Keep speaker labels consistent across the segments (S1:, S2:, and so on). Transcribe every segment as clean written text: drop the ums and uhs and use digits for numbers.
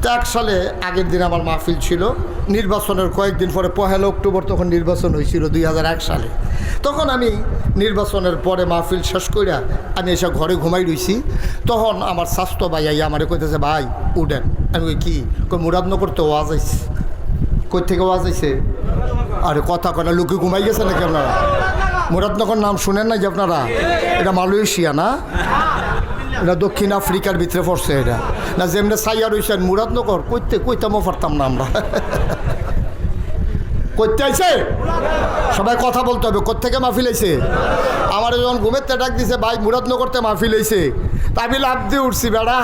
S1: এক সালে আগের দিন আমার মাহফিল ছিল, নির্বাচনের কয়েকদিন পরে 1 অক্টোবর তখন নির্বাচন হয়েছিল 2001 সালে। তখন আমি নির্বাচনের পরে মাহফিল শেষ কইরা আমি এসে ঘরে ঘুমাই রইছি। তখন আমার স্বাস্থ্য ভাই আইয়া আমারে কইতেছে, ভাই উঠেন। আমি কই কি? কই মুরাদনগর তো ওয়াজ আইছে। কই থেকে ওয়াজ আইছে? আরে কথা কয় না, লোকে ঘুমাই গেছে নাকি আপনারা? মুরাদনগর নাম শুনেন না যে আপনারা? এটা মালয়েশিয়া না, এটা দক্ষিণ আফ্রিকার ভিতরে পড়ছে। এটা না যেমনি সাইয়া রয়েছেন মুরাদনগর কইতামও পারতাম না আমরা। করতে আইছে সবাই কথা বলতে হবে। কোত্থেকে মাহফিল আইছে? আমার যখন ঘুমের ডাক দিছে, ভাই মুরাদনগরতে মাহফিল আইছে, তা আমি লাভ দিয়ে উঠছি। বেড়া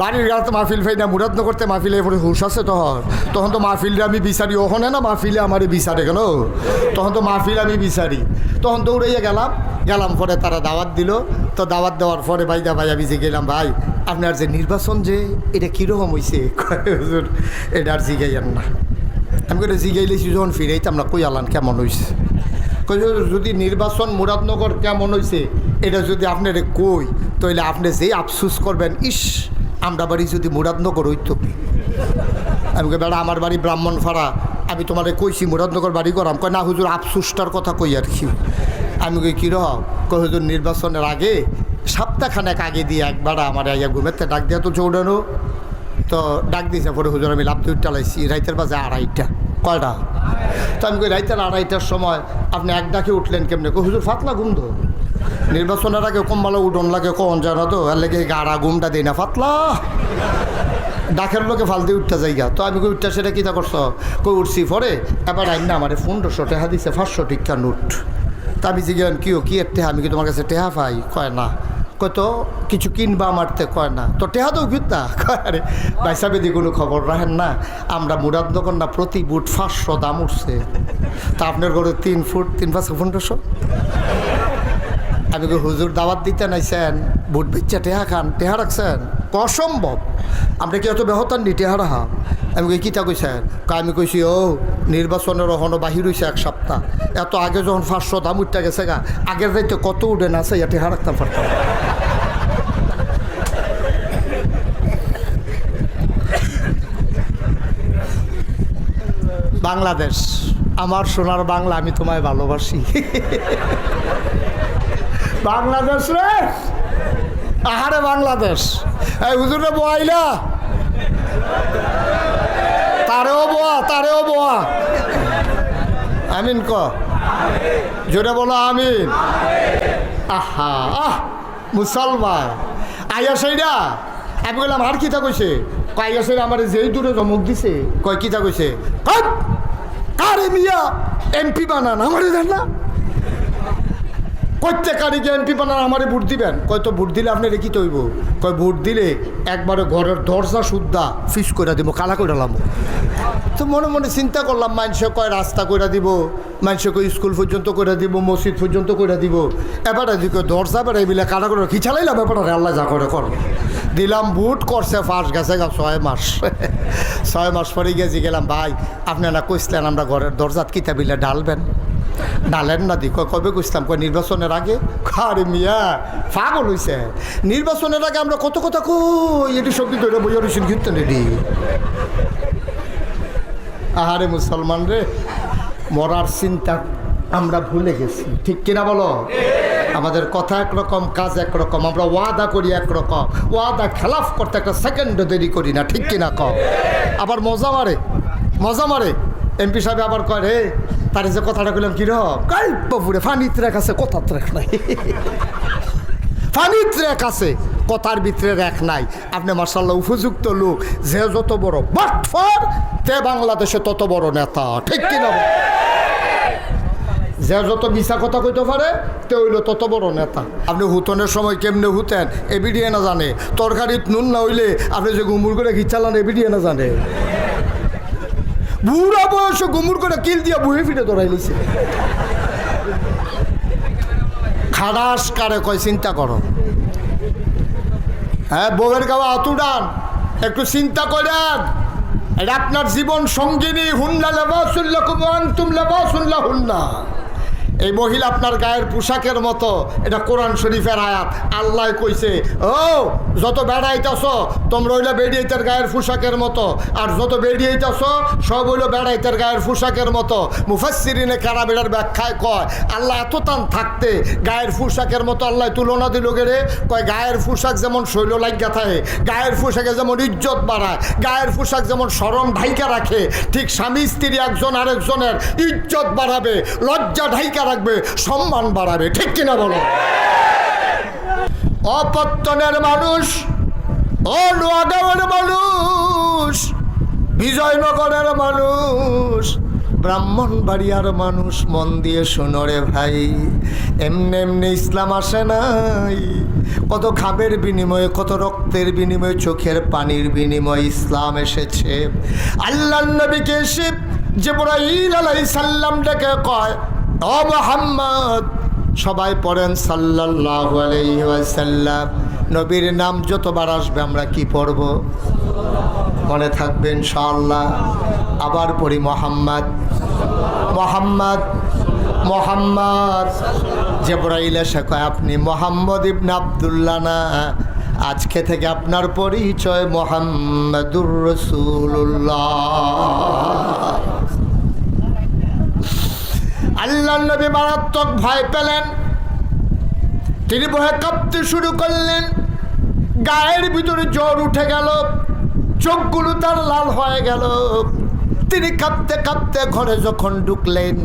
S1: বাড়ির গাড়িতে মাহফিল ফাই না, মুরাদনগরতে মাহফিল এরপরে হুশ আছে। তখন তো মাহফিলটা আমি বিচারি, ওখানে না মাহফিলে আমারই বিচারে কেন? তখন তো মাহফিল আমি বিচারি। তখন দৌড়াইয়া গেলাম পরে তারা দাওয়াত দিল। তো দাওয়াত দেওয়ার পরে ভাই আমি যে গেলাম, ভাই আপনার যে নির্বাচন যে এটা কীরকম হয়েছে? হুজুর এটা আর জিগাইয়েন না। আমি করে জিগাইলেছি যখন ফিরাইতাম না, কই আলান কেমন হয়েছে? কই যদি নির্বাচন মুরাদনগর কেমন হয়েছে এটা যদি আপনার কই, তাহলে আপনি যেই আফসুস করবেন, ইস আমরা বাড়ি যদি মুরাদনগর হইতো। আমি কই বেড়া আমার বাড়ি ব্রাহ্মণপাড়া, আমি তোমার কইছি মুরাদনগর বাড়ি করাম। কয় না হুজুর আফসুসটার কথা কই আর কি। আমি কই কীরকম? কই হুজুর নির্বাচনের আগে সপ্তাহখানেক আগে দিয়ে একবার আমার আইয়া ঘুমেতে ডাক দিয়া তো চৌড়ানো। তো ডাক দিয়েছে পরে হুজুর আমি লাভ দিয়ে চালাইছি রাইতের বাজে 2:30। কয়টা? তো আমি কই রাইতের 2:30টার সময় আপনি এক ডাকে উঠলেন কেমনে? কই হুজুর ফাতলা ঘুম তো, নির্বাচনের আগে কম ভালো উঠন লাগে কখন জানো তো, এর লেগে গাড়া ঘুমটা দেয় না, ফাতলা ডাকের লোকে ফালতে উঠতে যাইগা। তো আমি কই উঠতে সেটা কী তা করছ? কই উঠছি পরে এবার আইন না আমার 1500 টাকা দিছে, 500 টিকা নোট। তা আমি জিজ্ঞান কি এর টেহা? আমি কি তোমার কাছে টেহা পাই? কয় না। কয় তো কিছু কিনবা আমারতে? কয় না। তো টেহা তো ঘুরতা? কয় আরে ভাই সাহেব এদিকে কোনো খবর রাখেন না, আমরা মুরাদনগর না প্রতি বুট 500 দাম উঠছে। তা আপনার ঘরে 3 ফুট 3-5 1500। আমি হুজুর দাওয়াত দিতে নাইছেন, বুট বেচ্চা টেহা খান, টেহা রাখছেন? অসম্ভব, আমরা কি এত বেহতান নি টেহা রাখা? আমি কই কীটা কইছেন? আমি কইছি ও নির্বাচনের ওখানে বাহির হয়েছে 1 সপ্তাহ, এত আগে যখন 500 দাম উঠতে গেছে গা, আগের রাইতে কত উঠে না আছে, টেহা রাখতাম পারতাম। বাংলাদেশ আমার সোনার বাংলা, আমি তোমায় ভালোবাসি। বাংলাদেশ রে, আহারে বাংলাদেশ। এই হুজুরে বোয়াইলা, তারেও বোয়া। আমিন ক, জোরে বলো আমিন। আহা মুসলমান আইয়া সেইরা। আমি বললাম আর কিতা কইছে? কইয়া সেইরা আমার যেই দূরে চমক দিছে। কয় কিতা কইছে? কারে মিয়া এমপি বানান আমারে দেন না? প্রত্যেকারীকে এমপি বানান আমারে ভোট দিবেন? কয় তো ভোট দিলে আপনি রেখি তৈব। কয় ভোট দিলে একবারে ঘরের দরজা সুদ্ধা ফিস করে দিব, কালা করে লাম। তো মনে মনে চিন্তা করলাম, মানুষে কয় রাস্তা করে দিব, মানুষে কয় স্কুল পর্যন্ত করে দিব, মসজিদ পর্যন্ত করে দিব, এবারে দিকে দরজা বেড়াই বিলে কালা করে কি চালাইলাম, ব্যাপারটা আল্লাহ যা করে কর। দিলাম বুট, করছে ফাঁস গেছে 6 মাস। 6 মাস পরে গেছি গেলাম, ভাই আপনি না কইসলেন আমরা ঘরের দরজাত কিতা বিলে ডালবেন, ডালেন না দি। কবে কইসলাম? কয় নির্বাচনের আগে। আরে মিয়া পাগল হইছে, নির্বাচনের আগে আমরা কত কথা কই, এটি সবজি ধরে বইয়া রয়েছেন কীর্তন এটি। আহারে মুসলমান রে, মরার চিন্তা আমরা ভুলে গেছি, ঠিক কিনা বলো? আমাদের কথা একরকম, কাজ একরকম, আমরা ওয়াদা করি একরকম, ওয়াদা খেলাফ করতে একটা সেকেন্ডও দেরি করি না, ঠিক কিনা কম? আবার মজা মারে এমপি সাহেব আবার কয় রে তার যে কথাটা কইলাম কিরকম? কাইপুরে ফানিত রেখ আছে, কথার রেখ নাই। ফানিত রেখ আছে, কথার ভিতরে রেখ নাই। আপনি মাশাআল্লাহ উপযুক্ত লোক, যে যত বড় বাটফার তে বাংলাদেশে তত বড় নেতা, ঠিক কিনা? যে যত মিছা কথা কইতে পারে তে হইল তত বড় নেতা। আপনি হুতনের সময় কেমনে হুতেন এ বিডিয়ে না জানে, তরকারিত নুন না হইলে আপনি যে গুমুর করে খিচালান এ বিডিয়ে না জানে। বুড়া বয়সে গুমুর করে কিল দিয়া বুহে ফিরে ধরাই লিছে। খারাস কারে কয় চিন্তা করো। হ্যাঁ বউয়ের গাওয়া আতুডান, একটু চিন্তা করেন, এটা আপনার জীবন সঙ্গিনী। হুন্না লেবাসুল্লাকুম ওয়া আনতুম লেবাসুল লাহুন্না। এই মহিলা আপনার গায়ের পোশাকের মতো, এটা কোরআন শরীফের আয়াত। আল্লাহ কইছে, ও যত বেড়াইতেছ তোমরা হইলে বেড়িয়েতের গায়ের পোশাকের মতো, আর যত বেড়িয়েতেছ সব হইলো বেড়াইতের গায়ের পোশাকের মতো। মুফাসসিরিনে কারামের ব্যাখ্যায় কয়, আল্লাহ এত টান থাকতে গায়ের পোশাকের মতো আল্লাহ তুলনা দিল গেলে, কয় গায়ের পোশাক যেমন শৈল লাগিয়া থাকে, গায়ের পোশাকে যেমন ইজ্জত বাড়ায়, গায়ের পোশাক যেমন শরম ঢাইকা রাখে, ঠিক স্বামী স্ত্রী একজন আরেকজনের ইজ্জত বাড়াবে, লজ্জা ঢাইকা রাখবে, সম্মান বাড়াবে। ঠিক কিনা বলো? অপত্তনের মানুষ, ও নোয়াগাঁওয়ের মানুষ, বিজয়নগরের মানুষ, ব্রাহ্মণবাড়িয়ার মানুষ, মন দিয়ে শোনো রে ভাই, এমনি এমনি ইসলাম আসে নাই। কত ঘামের বিনিময়ে, কত রক্তের বিনিময়ে, চোখের পানির বিনিময়ে ইসলাম এসেছে। আল্লাহর নবীকে এসে জিবরাইল আলাইহিস সালাম ডেকে কয়, ও মুহাম্মদ, সবাই পড়েন সাল্লাল্লাহু আলাইহি ওয়াসাল্লাম। নবীর নাম যতবার আসবে আমরা কি পড়ব? মনে থাকবে ইনশাআল্লাহ। আবার পড়ি মোহাম্মদ, মোহাম্মদ, মোহাম্মদ। জিবরাইল এসে কয়, আপনি মোহাম্মদ ইবনে আব্দুল্লাহ না, আজকে থেকে আপনার পরিচয় মুহাম্মাদুর রাসূলুল্লাহ। আল্লাহর নবী মারাত্মক ভয় পেলেন, তিনি ভয়ে কাঁপতে শুরু করলেন, গায়ের ভিতরে জ্বর উঠে গেল, চোখগুলো তার লাল হয়ে গেল। তিনি কাঁপতে কাঁপতে ঘরে যখন ঢুকলেন,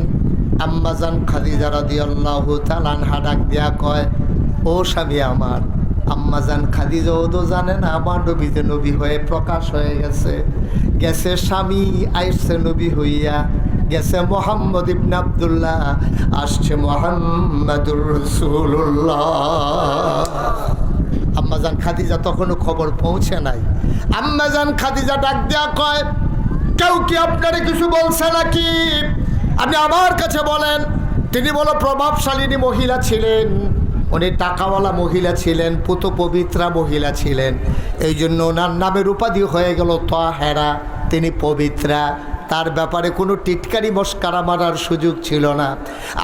S1: আম্মাজান খাদিজা রাদিয়াল্লাহু তাআলা আনহা ডাক দিয়া কয়, ও স্বামী আমার। আম্মাজান খাদিজা ও তো জানে না আমার নবী যে নবী হয়ে প্রকাশ হয়ে গেছে। গেছে স্বামী, আইসে নবী হইয়া, গেছে মোহাম্মদ ইবনে আব্দুল্লাহ, আসছে মুহাম্মাদুর রাসূলুল্লাহ। আম্মাজান খাদিজা তখনও খবর পৌঁছে নাই। আম্মাজান খাদিজা ডাক দেয়া কয়, কেউ কি আপনারে কিছু বলছে নাকি? আপনি আমার কাছে বলেন। তিনি বলো প্রভাবশালিনী মহিলা ছিলেন, উনি টাকাওয়ালা মহিলা ছিলেন, পুত পবিত্রা মহিলা ছিলেন, এই জন্য ওনার নামের উপাধি হয়ে গেল তাহেরা, তিনি পবিত্রা। তার ব্যাপারে কোনো টিটকারি মস্কারা মারার সুযোগ ছিল না।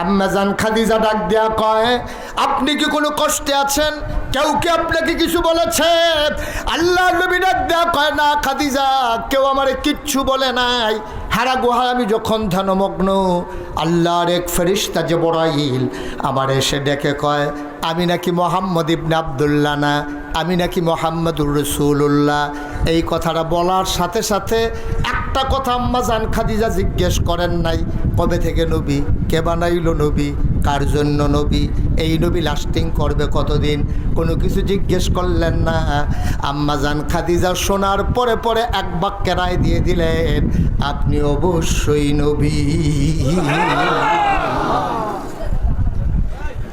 S1: আম্মাজান খাদিজা ডাক দেয়া কয়, আপনি কি কোনো কষ্টে আছেন? কেউ কি আপনাকে কিছু বলেছে? আল্লাহর নবী ডাক দেয়া কয়, না খাদিজা, কেউ আমারে কিচ্ছু বলে নাই। হারা গুহায় আমি যখন ধ্যানমগ্ন, আল্লাহর এক ফেরেশতা জিবরাইল আমার এসে ডেকে কয়, আমি নাকি মোহাম্মদ ইবনে আব্দুল্লাহ না, আমি নাকি মুহাম্মাদুর রাসূলুল্লাহ। এই কথাটা বলার সাথে সাথে একটা কথা আম্মাজান খাদিজা জিজ্ঞেস করেন নাই, কবে থেকে নবী, কে বানাইল নবী, কার জন্য নবী, এই নবী লাস্টিং করবে কতদিন, কোনো কিছু জিজ্ঞেস করলেন না। আম্মাজান খাদিজা শোনার পরে পরে এক বাক্যে রায় দিয়ে দিলেন, আপনি অবশ্যই নবী।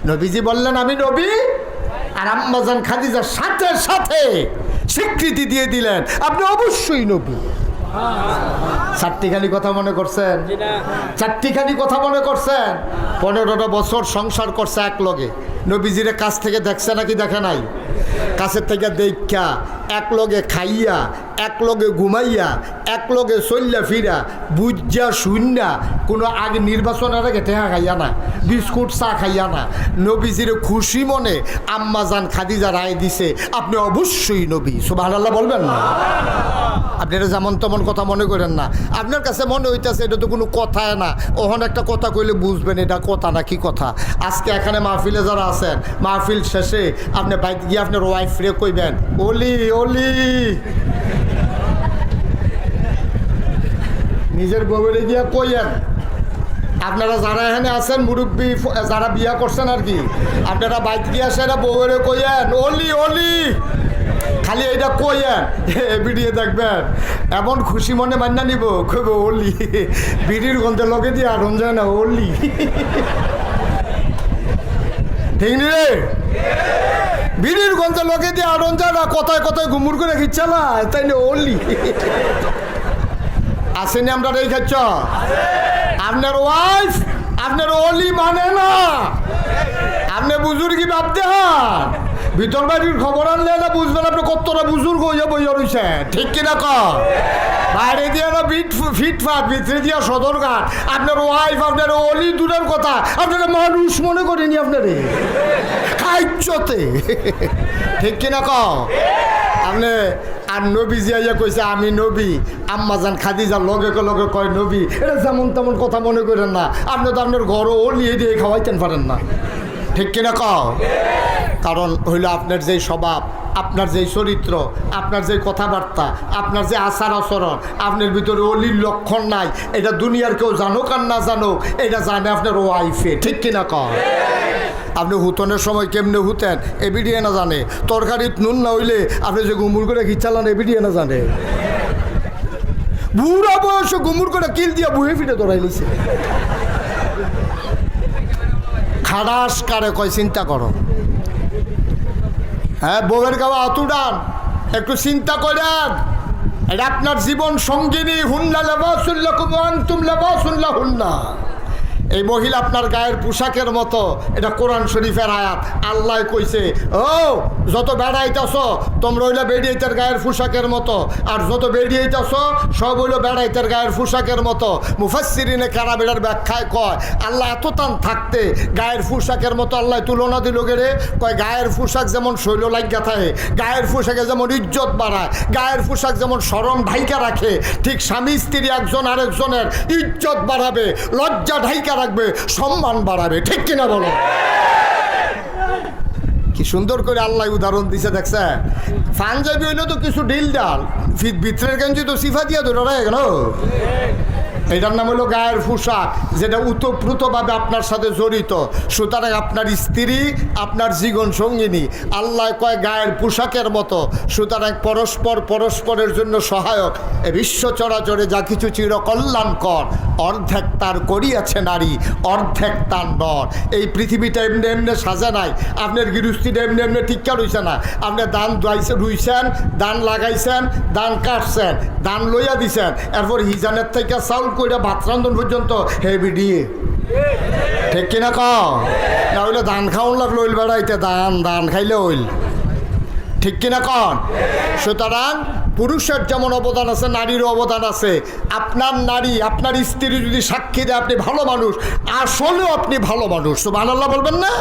S1: নবীজি বললেন আমি নবী, আর আম্মাজান খাদিজার সাথে সাথে স্বীকৃতি দিয়ে দিলেন আপনি অবশ্যই নবী। চারটিখানি কথা মনে করছেন? চারটিখানি কথা মনে করছেন? 15টা বছর সংসার করছে এক লগে। নবীজিরে কাছ থেকে দেখছে নাকি দেখে নাই? কাছের থেকে দেখা, এক লগে খাইয়া, এক লগে ঘুমাইয়া, এক লগে চল্লা ফিরা, বুঝা শুননা, কোনো আগে নির্বাচনের আগে টেহা খাইয়া না, বিস্কুট চা খাইয়া না, নবীজিরে খুশি মনে আম্মাজান খাদিজা রায় দিছে আপনি অবশ্যই নবী। সুবহানাল্লাহ বলবেন না? আপনারা যেমন তেমন কথা মনে করেন না। আপনার কাছে মনে হইতেছে এটা তো কোনো কথায় না, ওখানে একটা কথা কইলে বুঝবেন এটা কথা না কি কথা। আজকে এখানে মাহফিলে যারা আছেন, মাহফিল শেষে আপনি বাইরে গিয়ে আপনার ওয়াইফ রে কইবেন, ওলি ওলি, নিজের বউরে গিয়া কইয়েন। আপনারা যারা এখানে আছেন মুরব্বী, যারা বিয়া করছেন আর কি, আপনারা বাইক গিয়ে আসেন, বউরে কইয়েন ওলি ওলি, খালি এইটা কইয়েন, ভিডিও দেখবেন, এমন খুশি মনে মান্না নিব, কইব ওলি, বিড়ির গন্ধে লগে দিয়ে আর যায় না ওলি। ঠিক নি রে? বিড়ির গন্ধে লগে দিয়ে আর যায় না, কথায় কথায় ঘুমুর করে খিচ্ছালা, তাই না ওলি। আসেনি আমরা এই খাচ্ছ? আপনার ওয়াইফ আপনার ওলি মানে না, আপনি বুজুর্গি ভাবতে হন, ভিতর বাড়ির খবর আনলে না বুঝবেন আপনি কতটা বুজুর্গ হইয়া বইয়া রয়েছেন। ঠিক কিনা ক? বাইরে দিয়ে না ফিটফাট ভিতরে দিয়া সদরঘাট, আপনার ওয়াইফ আপনার অলি দূরের কথা, আপনারা মানুষ মনে করেনি আপনারে খাইচতে, ঠিক কিনা কও আপনি? আর নবী জিয়া কইছে আমি নবী, আম্মাজান খাদিজার লগে লগে কয় নবী, এটা যেমন তেমন কথা মনে করেন না। আপনি তো আপনার ঘরও অলিয়ে দিয়ে খাওয়াইতেন পারেন না, ঠিক কিনা কও? কারণ হইল আপনার যেই স্বভাব, আপনার যেই চরিত্র, আপনার যে কথাবার্তা, আপনার যে আচার আচরণ, আপনার ভিতরে অলির লক্ষণ নাই। এটা দুনিয়ার কেউ জানুক আর না জানুক, এটা জানে আপনার ওয়াইফে, ঠিক কিনা কও? আপনি হুতনের সময় কেমনে হুতেন এবিডিয়ে না জানে, তরকারিত নুন না হইলে আপনি যে গুমুর করে খিচালান এবিডিয়ে না জানে। বুড়া বয়সে গুমুর করে কিল দিয়া বুহে ফিটে ধরাই লিছে। খাড়াস কারে কয় চিন্তা করো। হ্যাঁ, বউয়ের গাওয়া অতুডান, একটু চিন্তা করেন। এটা আপনার জীবন সঙ্গিনী, হুন্না লেবাসুল্লাহ কুমান তুম লেবাসুল্লাহ হুন্না। এই মহিলা আপনার গায়ের পোশাকের মতো, এটা কোরআন শরীফের আয়াত। আল্লাহ কইছে, ও যত বেড়াইতেছ তোমরা হইলে বেড়িয়েইতের গায়ের পোশাকের মতো, আর যত বেড়িয়েইতেছ সব হইল বেড়াইতের গায়ের পোশাকের মতো। মুফাসসিরিনে কারাবেলার ব্যাখ্যায় কয়, আল্লাহ এত টান থাকতে গায়ের পোশাকের মতো আল্লাহ তুলনা দিল গেলে, কয় গায়ের পোশাক যেমন শৈল লাগিয়া থাকে, গায়ের পোশাকে যেমন ইজ্জত বাড়ায়, গায়ের পোশাক যেমন শরম ঢাইকা রাখে, ঠিক স্বামী স্ত্রী একজন আরেকজনের ইজ্জত বাড়াবে, লজ্জা ঢাইকা রাখবে, সম্মান বাড়াবে, ঠিক কিনা বলো? কি সুন্দর করে আল্লাহ উদাহরণ দিছে দেখছে। পাঞ্জাবি হইলো তো কিছু ডিল ডাল, ভিতরের গেঞ্জি তো সিফা দিয়া ধরে রয়ে গেল। এটার নাম হলো গায়ের পোশাক, যেটা উতপ্রুতভাবে আপনার সাথে জড়িত। সুতরাং আপনার স্ত্রী আপনার জীবন সঙ্গিনী, আল্লাহ কয় গায়ের পোশাকের মতো। সুতরাং পরস্পরের জন্য সহায়ক। এ বিশ্ব চরাচরে যা কিছু চিরকল্যাণকর, অর্ধেক তার করিয়াছে নারী, অর্ধেক তার নর। এই পৃথিবীটা এমনি এমনি সাজে নাই, আপনার গৃহস্থিটা এমনি এমনি টিক্কা রইছে না। আপনি ধান রুইছেন, ধান লাগাইছেন, ধান কাটছেন, ধান লইয়া দিছেন, এরপর হিজানের থেকে চাউল কইরা ভাত রান্ধন পর্যন্ত হেভি দিয়ে, ঠিক কিনা কও? না হইলে ধান খাওয়ান লাগলো ওইল বেড়াইতে, ধান খাইলে ওইল, ঠিক কিনা কন? সুতরাং পুরুষের যেমন অবদান আছে, নারীরও অবদান আছে। আপনার নারী, আপনার স্ত্রী যদি সাক্ষী দেয় আপনি ভালো মানুষ, আসলেও আপনি ভালো মানুষ, সুবহানাল্লাহ বলবেন না?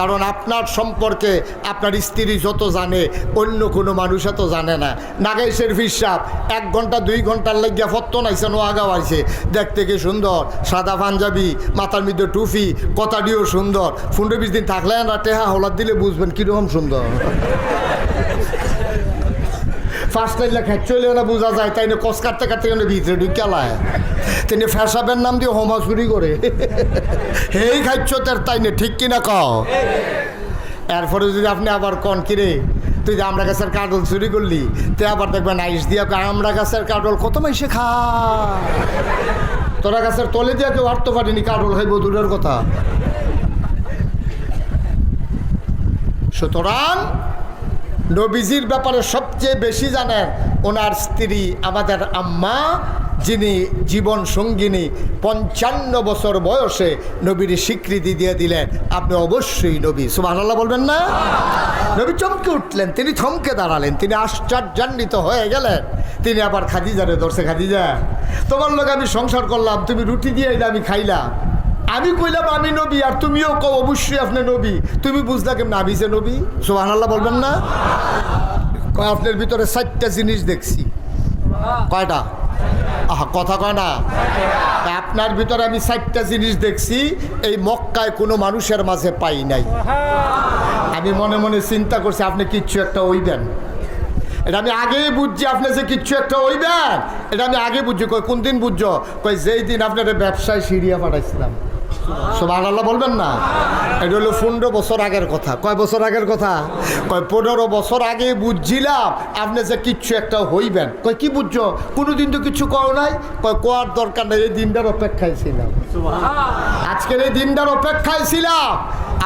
S1: কারণ আপনার সম্পর্কে আপনার স্ত্রী যত জানে অন্য কোনো মানুষ এত জানে না। নাগাইশের ফিসাব 1 ঘন্টা 2 ঘন্টার লাগিয়া ফত্ত নাইছেন, ও আগাও আইছে, দেখতে কি সুন্দর, সাদা পাঞ্জাবি, মাথার মধ্যে টুপি, কথাটিও সুন্দর। 15-20 দিন থাকলে না টেহা হলার দিলে বুঝবেন কীরকম সুন্দর। ফার্স্ট লাইন লেখা চলে না বোঝা যায়, তাই না? কস কাটতে কাটতে ভিতরে ঢুকালায় তিনি ফ্যাসাবের নাম দিয়ে হোমা চুরি করে হেই খাইচ্ছতের, তাই না? ঠিক কিনা কও? এরপরে যদি আপনি আবার কন কিরে তুই যে আমরা গাছের কাটল চুরি করলি, তুই আবার দেখবেন আইস দিয়া আমরা গাছের কাটল কত মাইসে খা, তোরা গাছের তলে দিয়া কেউ আটতে পারিনি, কাটল হইব দূরের কথা। সুতরাং নবীজির ব্যাপারে সবচেয়ে বেশি জানেন ওনার স্ত্রী আমাদের আম্মা, যিনি জীবন সঙ্গিনী। 55 বছর বয়সে নবীর স্বীকৃতি দিয়ে দিলেন, আপনি অবশ্যই নবী, সুবহানাল্লাহ বলবেন না? নবী চমকে উঠলেন, তিনি থমকে দাঁড়ালেন, তিনি আশ্চর্যান্বিত হয়ে গেলেন। তিনি আবার খাদিজারে ধরছে, খাদিজা তোমার লোক আমি সংসার করলাম, তুমি রুটি দিয়ে এলে আমি খাইলাম, আমি কইলাম আমি নবী, আর তুমিও কও অবশ্যই আপনি নবী, তুমি বুঝলা কেমন আমি যে নবী, সুবহানাল্লাহ বলবেন না? আপনার ভিতরে 4টা জিনিস দেখছি। কয়টা? আহা, কথা কয় না। আপনার ভিতরে আমি 4টা জিনিস দেখছি, এই মক্কায় কোনো মানুষের মাঝে পাই নাই। আমি মনে মনে চিন্তা করছি আপনি কিচ্ছু একটা হইবেন, এটা আমি আগেই বুঝছি। আপনি যে কিচ্ছু একটা হইবেন এটা আমি আগে বুঝছি। কই কোন দিন বুঝছো? কই যেই দিন আপনার ব্যবসায় সিরিয়া পাঠাইছিলাম। সুবহানাল্লাহ বলবেন না? এটা হলো 15 বছর আগের কথা। কয় বছর আগের কথা? কয় 15 বছর আগে বুঝছিলাম আপনি যে কিচ্ছু একটা হইবেন। কয় কি বুঝছো? কোনোদিন তো কিছু কও নাই। কয় কোয়ার দরকার নেই, এই দিনটার অপেক্ষায় ছিলাম, আজকের এই দিনটার অপেক্ষায় ছিলাম।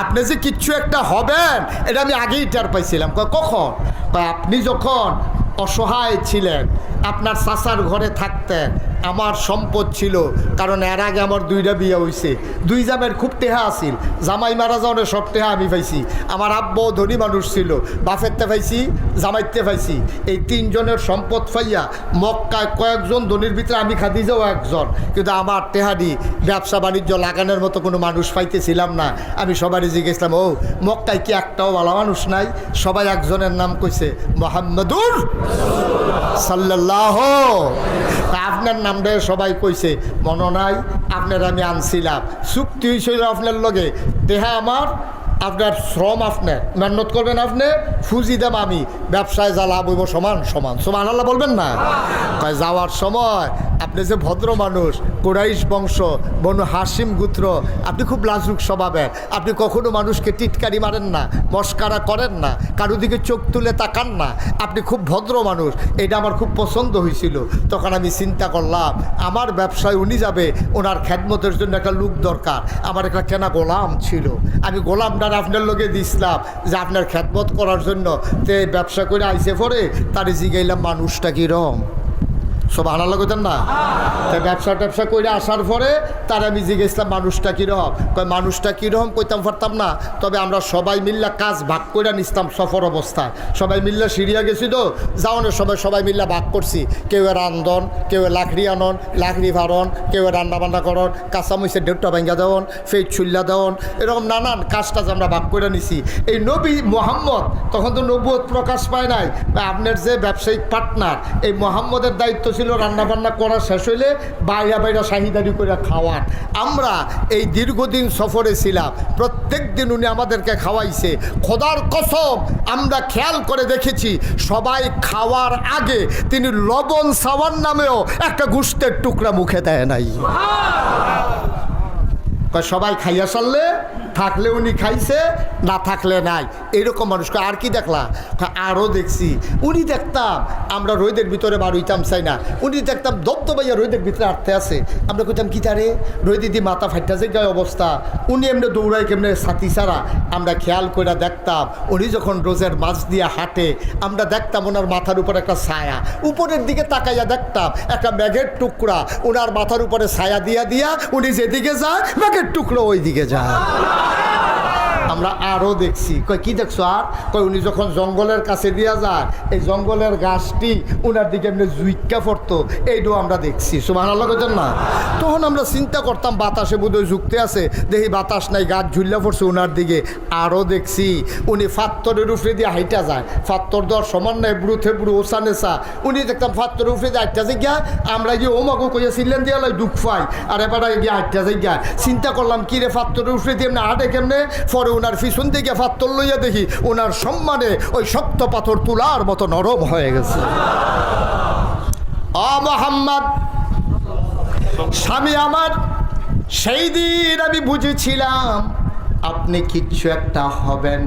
S1: আপনি যে কিচ্ছু একটা হবেন এটা আমি আগেই টের পাইছিলাম। কয় কখন? কয় আপনি যখন অসহায় ছিলেন, আপনার চাচার ঘরে থাকতেন, আমার সম্পদ ছিল, কারণ এর আগে আমার 2টা বিয়ে হয়েছে, 2 জামের খুব টেহা আছিল, জামাই মারা যাওয়ার সব টেহা আমি পাইছি। আমার আব্বাও ধনী মানুষ ছিল, বাফেরতে পাইছি, জামাইতে পাইছি, এই 3 জনের সম্পদ পাইয়া মক্কায় কয়েকজন ধনীর ভিতরে আমি খাদিজাও একজন, কিন্তু আমার টেহাদি ব্যবসা বাণিজ্য লাগানোর মতো কোনো মানুষ পাইতেছিলাম না। আমি সবারই জিজ্ঞেসলাম, ও মক্কায় কি একটাও ভালো মানুষ নাই? সবাই একজনের নাম কইছে, মুহাম্মাদুর সাল্লাল্লাহু। আপনার নামটা সবাই কইছে, মনে নাই আপনার আমি আনছিলাম, চুক্তি হয়েছিল আপনার লগে, দেহা আমার, আপনার শ্রম আপনার, মেহনত করবেন আপনি, ফুজি দাম আমি, ব্যবসায় যা লাভ হইব সমান সমান, সমান আল্লাহ বলবেন না? যাওয়ার সময় আপনি যে ভদ্র মানুষ, কুরাইশ বংশ, বনু হাসিম গোত্র, আপনি খুব লাজুক স্বভাবের, আপনি কখনো মানুষকে টিটকারি মারেন না, মস্কারা করেন না, কারো দিকে চোখ তুলে তাকান না, আপনি খুব ভদ্র মানুষ, এটা আমার খুব পছন্দ হয়েছিল। তখন আমি চিন্তা করলাম, আমার ব্যবসায় উনি যাবে, ওনার খেদমতের জন্য একটা লোক দরকার, আমার একটা কেনা গোলাম ছিল, আমি গোলামটা আপনার লোকে দিছিলাম যে আপনার খেদমত করার জন্য, তে ব্যবসা করে আইসে পরে তারে জিগাইলাম মানুষটা কিরম, সব আনালো করতেন না? তাই ব্যবসা করে আসার পরে তার আমি জিজ্ঞেসলাম মানুষটা কীরকম, কয় মানুষটা কীরকম কইতাম পারতাম না, তবে আমরা সবাই মিল্লা কাজ ভাগ করে নিতাম। সফর অবস্থায় সবাই মিল্লা সিরিয়া গেছি তো, যাওয়ানোর সময় সবাই মিল্লা ভাগ করছি, কেউ রান্ধন, কেউ লাকড়ি আনন, লাকড়ি ভারণ, কেউ রান্নাবান্না করন, কাঁচামরিচের ঢেউটা ভাঙ্গা দেওয়ন, ফেজ ছুল্লা দেওয়ন, এরকম নানান কাজ টাজ আমরা ভাগ করে নিছি। এই নবী মোহাম্মদ তখন তো নবুয়ত প্রকাশ পায় নাই, আপনার যে ব্যবসায়িক পার্টনার, এই মোহাম্মদের দায়িত্ব ছিল রান্নাবান্না করা শেষ হইলে বাইরা বাইরা শাহিদারি করে খাওয়ান। আমরা এই দীর্ঘদিন সফরে ছিলাম, প্রত্যেক দিন উনি আমাদেরকে খাওয়াইছে। খোদার কসম আমরা খেয়াল করে দেখেছি, সবাই খাওয়ার আগে তিনি লবণ সাওয়ার নামেও একটা গোশতের টুকরা মুখে দেয় নাই। সবাই খাইয়া সারলে থাকলে উনি খাইছে, না থাকলে নাই, এরকম মানুষকে। আর কি দেখলা? আরও দেখছি, উনি দেখতাম আমরা রোদের ভিতরে বার হইতাম চাই না, উনি দেখতাম দবদবাইয়া রোদের ভিতরে আটতে আছে, আমরা কইতাম কি তারে রোদ দিদি মাথা ফাইটা যে গায়ে অবস্থা, উনি এমনি দৌড়াই কেমনে ছাতি ছাড়া। আমরা খেয়াল করে দেখতাম উনি যখন রোজের মাছ দিয়ে হাঁটে, আমরা দেখতাম ওনার মাথার উপর একটা ছায়া, উপরের দিকে তাকাইয়া দেখতাম একটা মেঘের টুকরা ওনার মাথার উপরে ছায়া দিয়া দিয়া উনি যেদিকে যায় মেঘের টুকরো ওই দিকে যায়। আমরা আরও দেখছি, কই কি দেখছো? আর কই উনি যখন জঙ্গলের কাছে দিয়া যায়, এই জঙ্গলের গাছটি ওনার দিকে এমনি জুইক্কা পড়তো, এইটাও আমরা দেখছি। সুবহানাল্লাহ কইতেন না? তখন আমরা চিন্তা করতাম বাতাসে বোধহয় যুক্তে আছে, দেখি বাতাস নাই, গাছ ঝুল্লা পড়ছে ওনার দিকে। আরও দেখছি উনি ফাত্তরের উপরে দিয়ে হাইটা যায়, ফাত্তর দেওয়ার সমান নাই, ব্রু থেব্রু ওসা নেশা, উনি দেখতাম ফাত্তরের উপরে দিয়ে হাইটা যাই গিয়া, আমরা গিয়ে ওমাগো কইয়া সিলেন দিয়ে লাই দুঃখ পাই, আর এবার গিয়ে হাইটা যাই গিয়া। চিন্তা করলাম কি রে ফাত্তরের উপরে দিয়ে এমনি হাঁটে কেমনে? পরে ওনার পিছন থেকে ফাত্তর লইয়া দেখি ওনার সম্মানে ওই শক্ত পাথর তুলার মতো নরম হয়ে গেছে। মুহাম্মদ স্বামী আমার, সেই দিন আমি বুঝেছিলাম আপনি কিচ্ছু একটা হবেন,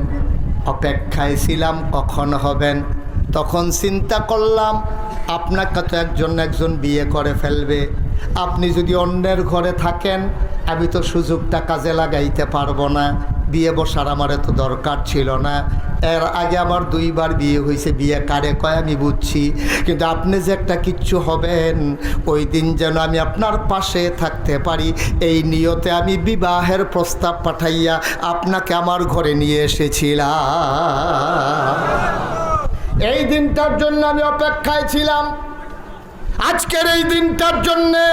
S1: অপেক্ষায় ছিলাম কখন হবেন। তখন চিন্তা করলাম আপনাকে তো একজন বিয়ে করে ফেলবে, আপনি যদি অন্যের ঘরে থাকেন আমি তো সুযোগটা কাজে লাগাইতে পারবো না, বিয়ে বসার আমার এত দরকার ছিল না। এর আগে আমার 2 বার বিয়ে হয়েছে, বিয়ে কারে কয় আমি বুঝছি, কিন্তু আপনি যে একটা কিচ্ছু হবেন, ওই দিন যেন আমি আপনার পাশে থাকতে পারি, এই নিয়তে আমি বিবাহের প্রস্তাব পাঠাইয়া আপনাকে আমার ঘরে নিয়ে এসেছিলাম। এই দিনটার জন্য আমি অপেক্ষায় ছিলাম, আজকের এই দিনটার জন্যে।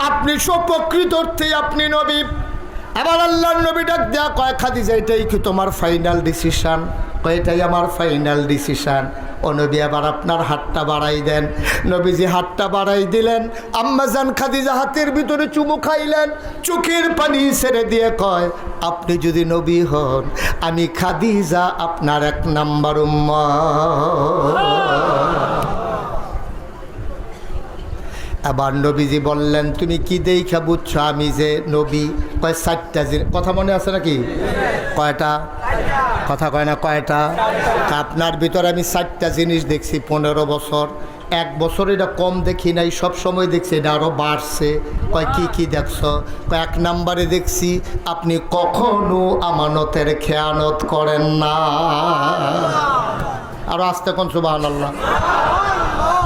S1: আপনি সুপ্রকৃত অর্থে আপনি নবী। আবার আল্লাহর নবী ডাক দেয়া কয়, খাদিজা এটাই কি তোমার ফাইনাল ডিসিশন? কয় এটাই আমার ফাইনাল ডিসিশন। ও নবী আবার আপনার হাতটা বাড়াই দেন। নবীজি হাতটা বাড়াই দিলেন, আম্মাজান খাদিজা হাতের ভিতরে চুমু খাইলেন, চোখের পানি ছেড়ে দিয়ে কয়, আপনি যদি নবী হন আমি খাদিজা আপনার 1 নাম্বার উম্মত। আবার নবীজি বললেন, তুমি কি দেখা বুঝছো আমি যে নবী? কয় 4টা জিনিস। কথা মনে আছে নাকি? কয়টা? কথা কয় না কয়টা? আপনার ভিতরে আমি 4টা জিনিস দেখছি 15 বছর। 1 বছর এটা কম দেখি নাই, সব সময় দেখছি এটা আরও বাড়ছে। কয় কি কি দেখছো? কয় 1 নাম্বারে দেখছি আপনি কখনো আমানতের খেয়ানত করেন না। আরও আস্তে কোন সুবহানাল্লাহ।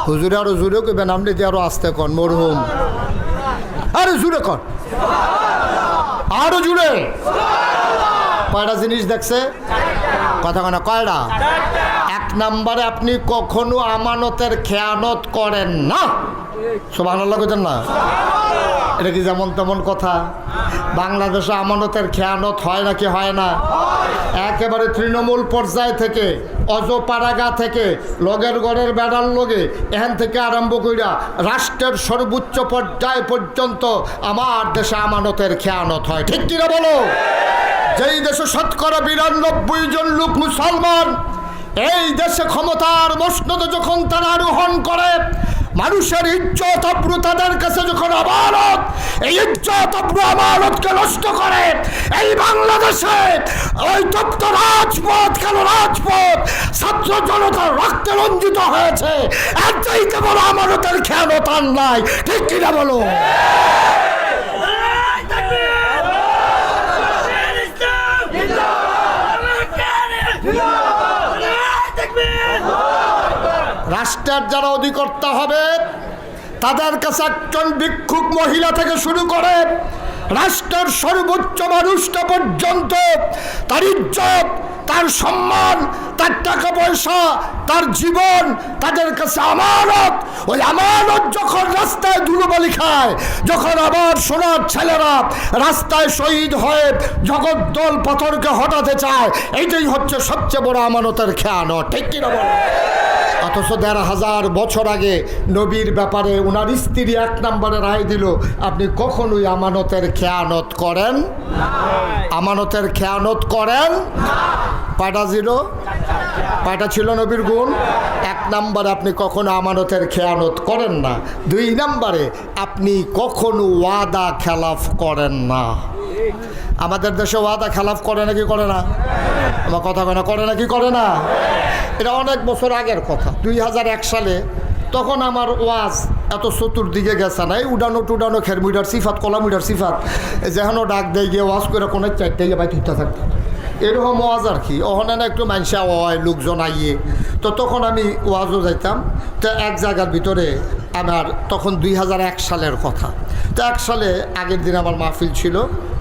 S1: হুজুরে আরো জুড়ে কইবেন, আপনি যে আরো আসতে কন মরহুম, আরে জুড়ে কন, আরো জুড়ে। কয়টা জিনিস দেখছে কথা কনা? কয়টা? এক নম্বরে আপনি কখনো আমানতের খেয়ানত করেন না। সুবহানাল্লাহ কইতেন না? এটা কি যেমন তেমন কথা? বাংলাদেশে আমানতের খেয়ানত হয় নাকি হয় না? একেবারে তৃণমূল পর্যায় থেকে, অজপাড়াগা থেকে, লগের গড়ের বেড়ার লগে, এখান থেকে আরম্ভ কইরা রাষ্ট্রের সর্বোচ্চ পর্যায় পর্যন্ত আমার দেশে আমানতের খেয়ানত হয়। ঠিক কিনা বলো? যেই দেশে 92% জন লোক মুসলমান, এই দেশে ক্ষমতার মসনদে যখন তারা আরোহণ করে, মানুষের ইজ্জত আবরু তাদের কাছে যখন আমানত, এই ইজ্জত আবরু আমানতকে নষ্ট করে, এই বাংলাদেশে ওই তপ্ত রাজপথ, কেন রাজপথ ছাত্র জনতার রক্তে রঞ্জিত হয়েছে, এর চাইতে বড় আমানতের খেয়ানত আর নাই। ঠিক কিনা বলো? রাষ্ট্রের যারা অধিকর্তা হবে তাদের কাছে একজন ভিক্ষুক মহিলা থেকে শুরু করে রাষ্ট্রের সর্বোচ্চ মানুষটা পর্যন্ত তার ইজ্জত, তার সম্মান, তার টাকা পয়সা, তার জীবন তাদের কাছে আমানত। ওই আমানত যখন রাস্তায় ধুলোবালি খায়, যখন আবার সোনার ছেলেরা রাস্তায় শহীদ হয়ে জগদ্দল পাথরকে হটাতে চায়, এইটাই হচ্ছে সবচেয়ে বড় আমানতের খেয়ানত। ঠিক কিনা বলো? অথচ 1500 বছর আগে নবীর ব্যাপারে ওনার স্ত্রী 1 নম্বরে রায় দিল, আপনি কখনোই আমানতের খেয়ানত করেন, আমানতের খেয়ানত করেন। পাটা ছিল, পাটা ছিল নবীর গুণ। 1 নম্বরে আপনি কখনো আমানতের খেয়ানত করেন না। 2 নম্বরে আপনি কখনো ওয়াদা খেলাফ করেন না। আমাদের দেশে ওয়াদা খেলাফ করে নাকি করে না? আমার কথা কয় না, করে নাকি করে না? এটা অনেক বছর আগের কথা, 2001 সালে। তখন আমার ওয়াজ এত চতুর্দিকে গেছে নাই, উডানো টুডানো খেরমুইডার সিফাত, কলামুইডার সিফাত, যেখানে ডাক দেয় গিয়ে ওয়াজ করে কোনো চারটে গিয়ে ভাই তুইটা থাকতো, এরকম ওয়াজ আর কি। ওখানে না একটু মানুষা হয়, লোকজন আইয়ে, তো তখন আমি ওয়াজও যাইতাম। তো এক জায়গার ভিতরে আমার তখন 2001 সালের কথা। তো 1 সালে আগের দিন আমার মাহফিল ছিল,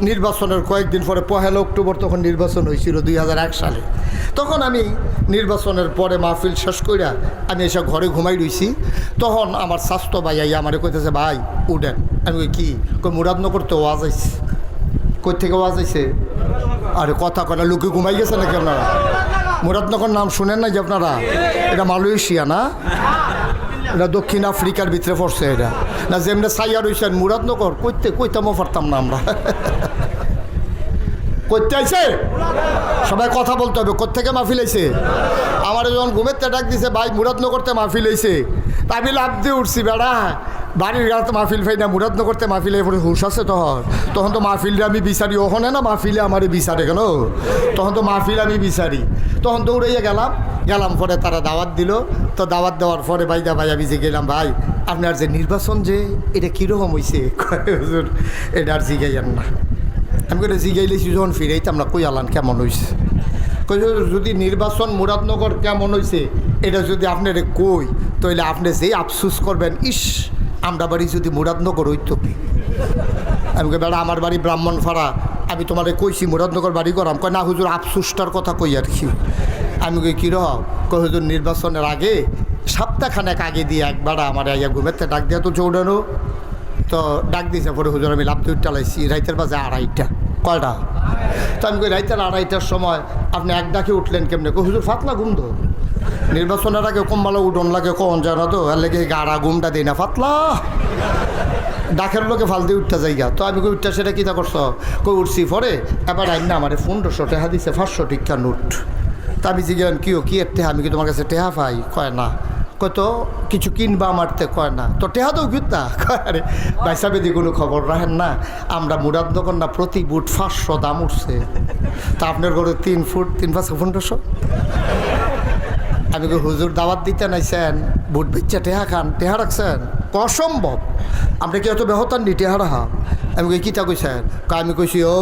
S1: নির্বাচনের কয়েকদিন পরে 1 অক্টোবর তখন নির্বাচন হয়েছিল 2001 সালে। তখন আমি নির্বাচনের পরে মাহফিল শেষ কইরা আমি এসে ঘরে ঘুমাই রইছি। তখন আমার স্বাস্থ্য ভাই আইয়া আমারে কইতেছে, ভাই উঠেন। আমি কই কি? কই মুরাদনগর তো ওয়াজ আইছে। কই থেকে ওয়াজ আইছে? আরে কথা কটা লোকে ঘুমাই গেছে নাকি আপনারা? মুরাদনগর নাম শুনেন না যে আপনারা? এটা মালয়েশিয়া না, এটা দক্ষিণ আফ্রিকার ভিতরে পড়ছে। এটা না যেমনি সাইয়া রইছেন মুরাদনগর কইতামও পারতাম না আমরা। করতে আইছে সবাই কথা বলতে হবে। কোত্থেকে মাহফিল আইছে? আমার যখন ঘুমের ডাক দিছে, ভাই মুরাদনগরতে মাহফিল আইছে, তা আমি লাভ দিয়ে উঠছি। বেড়া বাড়ির গাড়িতে মাহফিল ফাই না, মুরাদনগরতে মাহফিল এরপরে হুশ আছে। তখন তো মাহফিলটা আমি বিচারি, ওখানে না মাহফিলে আমারে বিচারে কেন, তখন তো মাহফিল আমি বিচারি। তখন দৌড়াইয়া গেলাম পরে তারা দাওয়াত দিল। তো দাওয়াত দেওয়ার পরে ভাই আমি যে গেলাম, ভাই আপনার যে নির্বাচন যে এটা কীরকম হয়েছে? হুজুর এটা আর জিগাইয়ান না। আমি করে জিগাইলেছি যখন ফিরাইতাম না, কই আলান কেমন হয়েছে? কই যদি নির্বাচন মুরাদনগর কেমন হয়েছে এটা যদি আপনার কই, তাহলে আপনি যেই আফসুস করবেন, ইস আমরা বাড়ি যদি মুরাদনগর হইতো কি। আমি কই বেড়া আমার বাড়ি ব্রাহ্মণপাড়া, আমি তোমারে কইছি মুরাদনগর বাড়ি করাম। কয় না হুজুর আফসুসটার কথা কই আর কি। আমি কই কীরকম? কই হুজুর নির্বাচনের আগে সপ্তাহখানেক আগে দিয়ে একবার আমার আইয়া ঘুমেতে ডাক দিয়া তো চৌড়ানো। তো ডাক দিয়েছে পরে হুজুর আমি লাভ দিয়ে চালাইছি রাইতের বাজে 2:30। কয়টা? তো আমি কই রাইতের 2:30টার সময় আপনি এক ডাকে উঠলেন কেমনে? কই হুজুর ফাতলা ঘুম তো, নির্বাচনের আগে কমবালা উঠন লাগে কখন যায় না, তো এর লেগে গাড়া ঘুমটা দিই না, ফাতলা ডাকের লোকে ফাল দিয়ে উঠতে যাইগা। তো আমি কই উঠতে সেটা কী তা করছো? কই উঠছি পরে এবার আইন না আমার 1500 টাকা দিছে, 500 টিকা নোট। তা আমি জিজ্ঞাসা কি এর টেহা? আমি কি তোমার কাছে টেহা পাই? কয় না। কত কিছু কিনবা আমারতে? কয় না। তো টেহা তো গিত না। আরে ভাই সাহেব এদিকে কোনো খবর রাখেন না, আমরা মুরাদনগর না প্রতি বুট 500 দাম উঠছে, তা আপনার ঘরে 3 ফুট 3 5 1500। আমি হুজুর দাওয়াত দিতে নাইছেন, বুট বেচা টেহা খান, টেহা রাখছেন? অসম্ভব, আমরা কি এত বেহতান নি টেহা রাখা? আমি কই কীটা কইছেন? আমি কইছি ও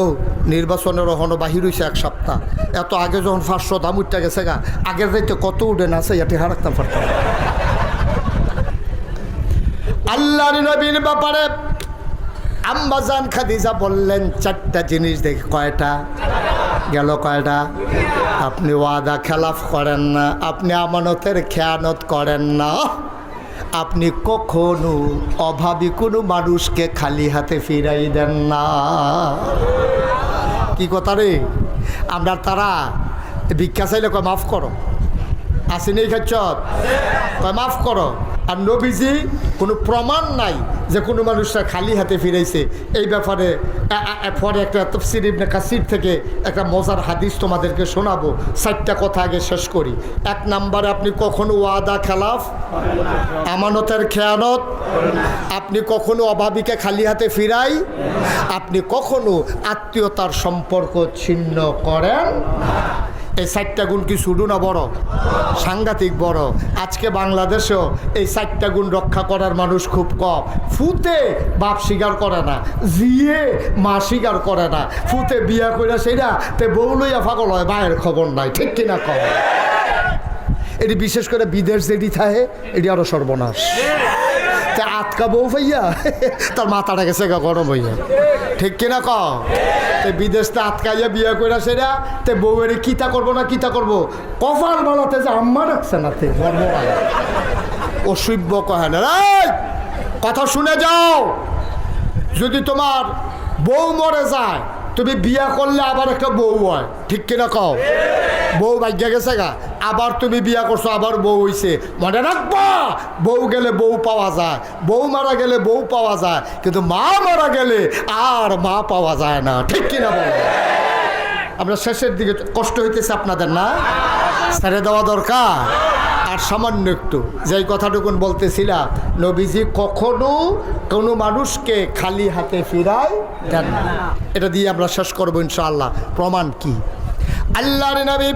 S1: নির্বাচনের ওখানে বাহির হয়েছে 1 সপ্তাহ, এত আগে যখন 500 দাম উঠতে গেছে গা, আগের রাইতে কত উঠে না আছে টেহা রাখতাম পারতাম। আল্লাহর নবীর ব্যাপারে আম্মাজান খাদিজা বললেন 4টা জিনিস দেখে। কয়টা গেল? কয়টা? আপনি ওয়াদা খেলাফ করেন না, আপনি আমানতের খেয়ানত করেন না, আপনি কখনো অভাবী কোনো মানুষকে খালি হাতে ফিরাই দেন না। কি কথা রে? আমরা তারা ভিক্ষা চাইলে কয় মাফ করো, আসেনি খাচ্ছত, কয় মাফ করো। আর নবীজি কোনো প্রমাণ নাই যে কোনো মানুষরা খালি হাতে ফিরাইছে। এই ব্যাপারে পরে একটা তাফসীর ইবনে কাসির থেকে একটা মজার হাদিস তোমাদেরকে শোনাবো। 4টা কথা আগে শেষ করি। 1 নম্বরে, আপনি কখনো ওয়াদা খেলাফ, আমানতের খেয়ানত, আপনি কখনো অভাবীকে খালি হাতে ফিরাই, আপনি কখনো আত্মীয়তার সম্পর্ক ছিন্ন করেন। এই 4টা গুণ কি শুধু না বড়? সাংঘাতিক বড়। আজকে বাংলাদেশেও এই 4টা গুণ রক্ষা করার মানুষ খুব কম। ফুতে বাপ স্বীকার করে না, জিয়ে মা স্বীকার করে না, ফুতে বিয়া করে সেইটা তে বউ লইয়া পাগল হয়, মায়ের খবর নাই। ঠিক কিনা কম? এটি বিশেষ করে বিদেশ যেটি থাকে এটি আরো সর্বনাশ। তা আটকা বউ ভাইয়া তার মাথাটা গেছে গরম হইয়া। ঠিক কিনা ক? বিদেশটা আটকাইয়া বিয়া করে সেটা তে বউয়ের কিতা করবো না কিতা করবো, কপাল বানাতে যে আম্মা রাখছে না তে অসভ্য কহে না। কথা শুনে যাও, যদি তোমার বউ মরে যায় তুমি বিয়া করলে আবার একটা বউ হয়। ঠিক কিনা কও? বউ ভাগ্যা গেছে গা, আবার তুমি বিয়া করছো, আবার বউ হইছে। মনে রাখবা, বউ গেলে বউ পাওয়া যায়, বউ মারা গেলে বউ পাওয়া যায়, কিন্তু মা মারা গেলে আর মা পাওয়া যায় না। ঠিক কিনা বল? আমরা শেষের দিকে কষ্ট হইতেছে আপনাদের না? ছেড়ে দেওয়া দরকার। আর সামান্য একটু যেই কথাটুকুন বলতেছিলাম, নবীজি কখনো কোনো মানুষকে খালি হাতে ফিরায় দেন না। এটা দিয়ে আমরা শেষ করবো ইনশাআল্লাহ। প্রমাণ কি? আল্লাহর নবী,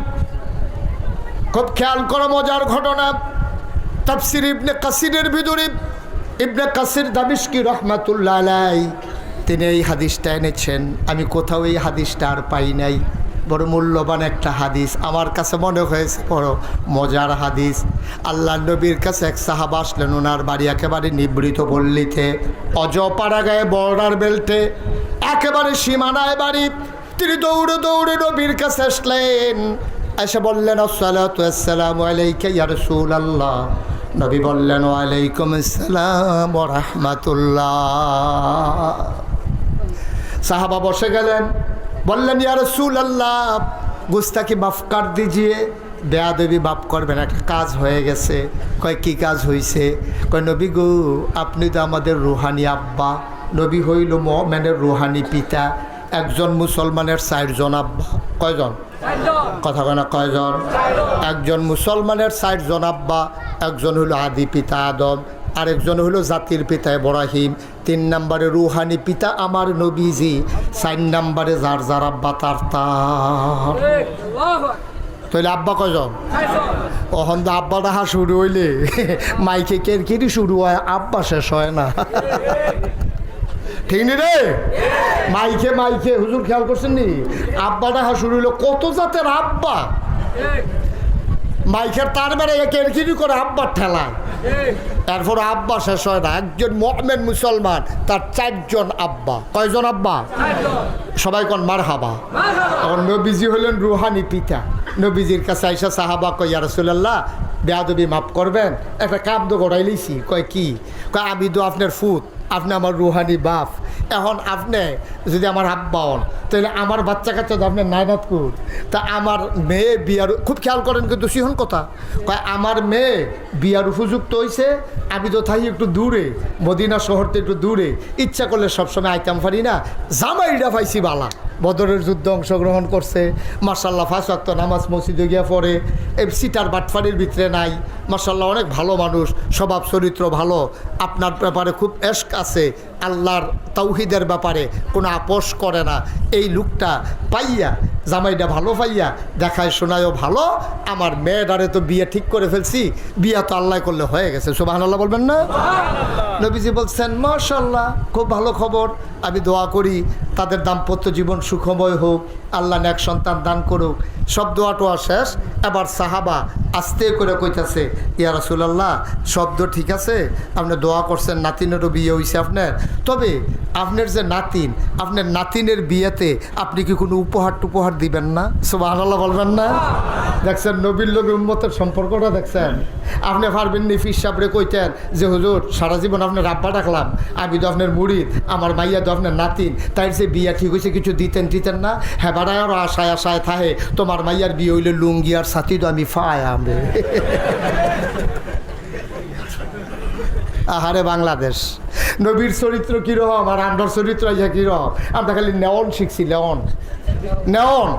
S1: খুব খেয়াল করো মজার ঘটনা, তাফসীর ইবনে কাসিরের ভিতরে ইবনে কাসির দামিশকি রহমাতুল্লাহ আলাইহি তিনি এই হাদিসটা এনেছেন। আমি কোথাও এই হাদিসটা আর পাই নাই। বড় মূল্যবান একটা হাদিস, আমার কাছে মনে হয়েছে বড় মজার হাদিস। আল্লাহ নবীর কাছে এক সাহাবা আসলেন, ওনার বাড়ি একেবারে নিবৃত পল্লীতে, অজপাড়া গায়ে বর্ডার বেল্টে, একেবারে সীমানায় বাড়ি। তিনি দৌড়ে দৌড়ে নবীর কাছে আসলেন, এসে বললেন আসসালাতু ওয়াসসালামু আলাইকা ইয়া রাসূলুল্লাহ। নবী বললেন ওয়ালাইকুম আসসালাম ওয়া রাহমাতুল্লাহ। সাহাবা বসে গেলেন, বললেন ইয়া রাসূলুল্লাহ গুস্তাকি মাফ কর দিজিয়ে, বেয়াদবি মাফ করবেন, একটা কাজ হয়ে গেছে। কয় কি কাজ হয়েছে? কয় নবী গো, আপনি তো আমাদের রুহানি আব্বা, নবী হইল মুমিনের রুহানি পিতা। একজন মুসলমানের 4 জন আব্বা। কয়জন? কথা কয় না, কয়জন? একজন মুসলমানের 4 জন আব্বা। একজন হইল আদি পিতা আদম, আরেকজন হইল জাতির পিতা ইব্রাহিম, 3 নম্বরে রুহানি পিতা আমার নবীজি, 4 নম্বরে যার যার আব্বা তার তার। তাহলে আব্বা কয়জন? ওখান তো আব্বা ডাহা শুরু হইলে মাইকে কেরকেরি শুরু হয়, আব্বা শেষ হয় না। ঠিক নি রে? মাইকে মাইকে হুজুর খেয়াল করছেন নি? আব্বা ডাহা শুরু হইলো, কত জাতের আব্বা। মাইকের তার বেড়ে কেরকিরি করে আব্বার ঠেলায়, তারপর আব্বা শেষ হয় না। একজন মুমিন মুসলমান তার 4 জন আব্বা। কয়জন আব্বা? সবাই কোন মারহাবা। এখন নবীজি হলেন রুহানি পিতা। নবীজির কাছে আইসা সাহাবা কয় ইয়া রাসূলুল্লাহ বেয়াদবি মাফ করবেন, একটা কাম তো গড়াই লইছি। কয় কি? কয় আমি তো আপনার ফুত, আপনি আমার রুহানি বাপ। এখন আপনি যদি আমার আব্বা হন, তাহলে আমার বাচ্চা কাচ্চা তো আপনার নায়নাতপুর, তা আমার মেয়ে বিয়ার, খুব খেয়াল করেন কিন্তু সিহন কথা, কয় আমার মেয়ে বিয়ার উপযুক্ত হয়েছে, আমি তো থাকি একটু দূরে, মদিনা শহরতে একটু দূরে, ইচ্ছা করলে সবসময় আইতাম পারি না। জামাইটা পাইছি বালা, বদরের যুদ্ধে অংশগ্রহণ করছে, মাশাল্লাহ 5 ওয়াক্ত নামাজ মসজিদে গিয়া পড়ে, এই সিটার বাটফারির ভিতরে নাই, মাশাল্লাহ অনেক ভালো মানুষ, স্বভাব চরিত্র ভালো, আপনার ব্যাপারে খুব এশক আছে, আল্লাহর তাওহীদের ব্যাপারে কোনো আপোষ করে না। এই লোকটা পাইয়া, জামাইটা ভালো পাইয়া, দেখায় শোনায়ও ভালো, আমার মেয়েটারে তো বিয়ে ঠিক করে ফেলছি, বিয়ে তো আল্লাহ করলে হয়ে গেছে। সুবহানাল্লাহ বলবেন না? নবীজি বলছেন মাশাল্লাহ খুব ভালো খবর, আমি দোয়া করি তাদের দাম্পত্য জীবন সুখময় হোক, আল্লাহ নেক সন্তান দান করুক। সব দোয়া টোয়া শেষ। এবার সাহাবা আস্তে করে কইতাছে, ইয়া রাসূলুল্লাহ শব্দ ঠিক আছে, আপনি দোয়া করছেন, নাতিনেরও বিয়ে হয়েছে আপনার, তবে আপনার যে নাতিন, আপনার নাতিনের বিয়েতে আপনি কি কোনো উপহার টুপহার দিবেন না? সুবহানাল্লাহ বলবেন না? দেখছেন নবীর লগে উম্মতের সম্পর্কটা দেখছেন। আপনি পারবেন নি ফির সাবরে কইতেন যে হুজুর সারা জীবন আপনার আব্বা ডাকলাম, আমি তো আপনার মুরিদ, আমার মাইয়া তো আপনার নাতিন, তাই যে বিয়া ঠিক হয়েছে কিছু দিতেন না? হ্যাঁ বাড়ায় আরও আশায় থাহে, তোমার মাইয়ার বিয়ে হইলে লুঙ্গি আর সাথী তো আমি ফায় আমি। আহারে বাংলাদেশ, নবীর চরিত্র কীরকম আর আন্ডার চরিত্র আইসা কীরকম। আমরা খালি নেওয়ন শিখছি, নেওয়ন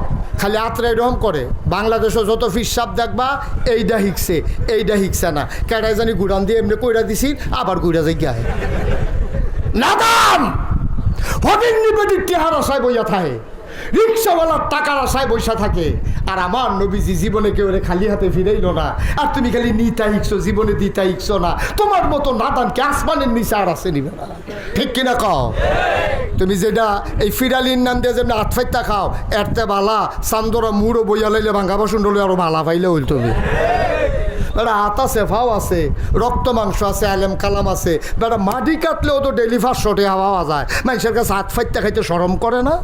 S1: খালি আত্রা এরকম করে। বাংলাদেশও যত ফিসাব দেখবা এইটা হিকছে না, কেটাই জানি গুড়ান দিয়ে এমনি কইরা দিছি, আবার কইরা যাই গায়ে নাদাম হবিন নিবেদির টেহার আশায় বইয়া থাকে, রিক্সাওয়ালার টাকার আশায় বৈশা থাকে। আর আমার নবীজি জীবনে কেউ খালি হাতে ফিরাইল না। আর তুমি খালি নিতা হিকছো, জীবনে দিতা হিকছো না। তোমার মতো নাদানকে আসমানের নিচে আর আছে নিবে না, ঠিক কিনা কও? তুমি যেটা এই ফিরালির নাম দিয়ে যেমনি আতফাইতা খাও, এরতে বালা চান্দরা মুড়ো বইয়া লাইলে ভাঙ্গা বাসন ডলে আরো ভালা পাইলে হইল। তুমি বেটা হাত আছে, ফাও আছে, রক্ত মাংস আছে, আলেম কালাম আছে, বেটা মাটি কাটলেও তো ডেলি 500 টাকা পাওয়া যায়। মানুষের কাছে হাত ফাইতে খাইতে শরম করে না?